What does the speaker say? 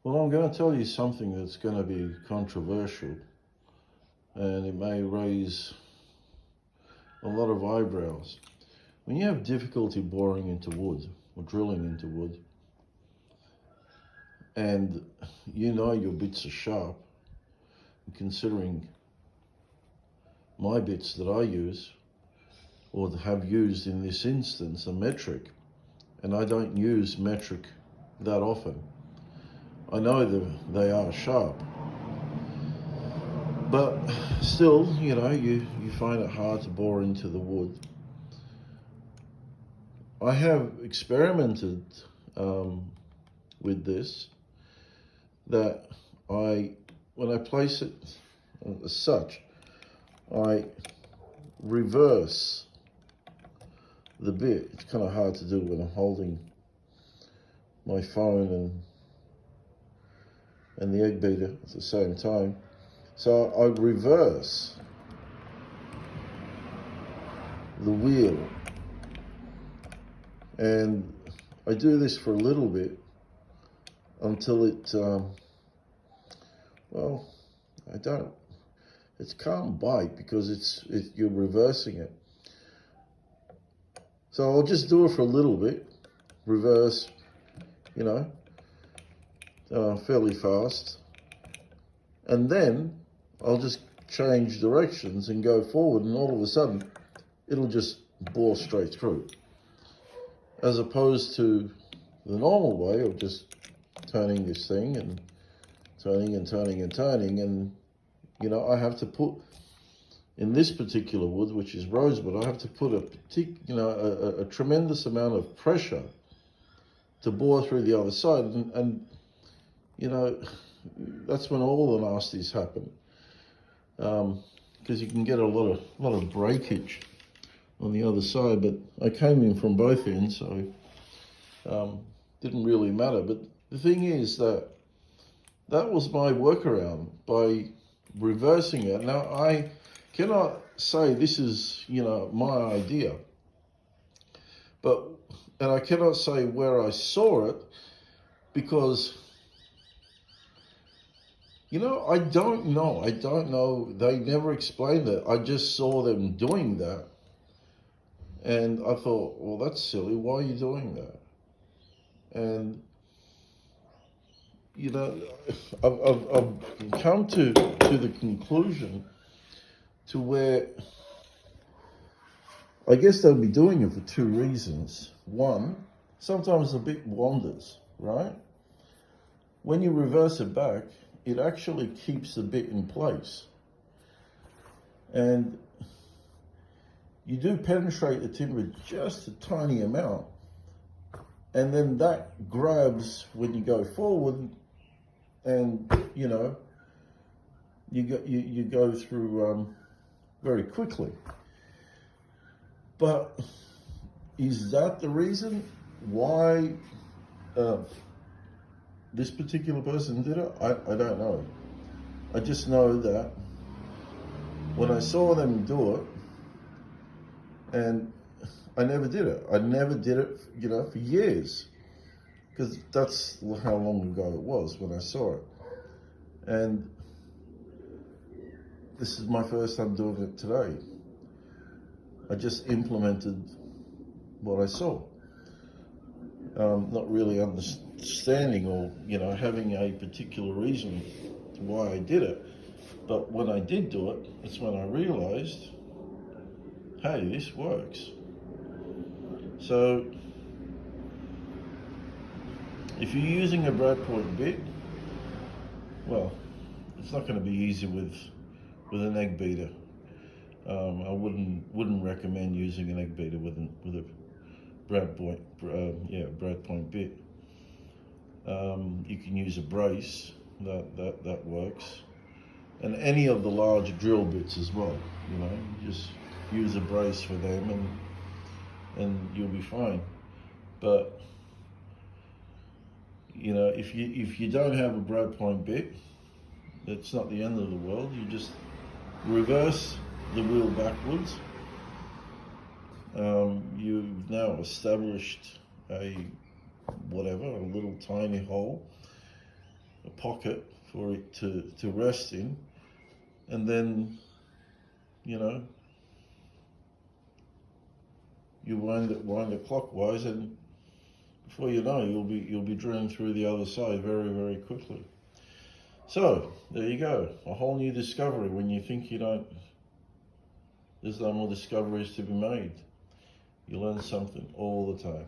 Well, I'm going to tell you something that's going to be controversial, and it may raise a lot of eyebrows. When you have difficulty boring into wood or drilling into wood, and you know your bits are sharp, considering my bits that I use, or have used in this instance, are metric, and I don't use metric that often. I know that they are sharp, but still, you find it hard to bore into the wood. I have experimented with this, that when I place it as such, I reverse the bit. It's kind of hard to do when I'm holding my phone and the egg beater at the same time. So I reverse the wheel, and I do this for a little bit until it, it can't bite because you're reversing it. So I'll just do it for a little bit, reverse, fairly fast, and then I'll just change directions and go forward, and all of a sudden it'll just bore straight through, as opposed to the normal way of just turning this thing and turning and turning and turning. And I have to put, in this particular wood, which is rosewood, I have to put a tremendous amount of pressure to bore through the other side, and that's when all the nasties happen, because you can get a lot of breakage on the other side. But I came in from both ends, so didn't really matter. But the thing is that was my workaround, by reversing it. Now, I cannot say this is my idea, and I cannot say where I saw it, because I don't know. They never explained it. I just saw them doing that, and I thought, well, that's silly. Why are you doing that? And I've come to the conclusion to where I guess they'll be doing it for two reasons. One, sometimes the bit wanders, right? When you reverse it back, it actually keeps the bit in place. And you do penetrate the timber just a tiny amount, and then that grabs when you go forward, and you go through very quickly. But is that the reason why this particular person did it? I don't know. I just know that when I saw them do it, and I never did it. I never did it, for years, because that's how long ago it was when I saw it. And this is my first time doing it today. I just implemented what I saw, not really understanding or having a particular reason why I did it. But when I did do it, it's when I realized, hey, this works. So if you're using a Brad point bit, well, it's not going to be easy with an egg beater. I wouldn't recommend using an egg beater with a Brad point bit. You can use a brace that works, and any of the large drill bits as well. Just use a brace for them, and you'll be fine. But if you don't have a Brad point bit, it's not the end of the world. You just reverse the wheel backwards. You've now established a little tiny hole, a pocket for it to rest in, and then, you know, you wind it clockwise, and before you know, you'll be drilling through the other side very, very quickly. So there you go, a whole new discovery. When you think there's no more discoveries to be made, you learn something all the time.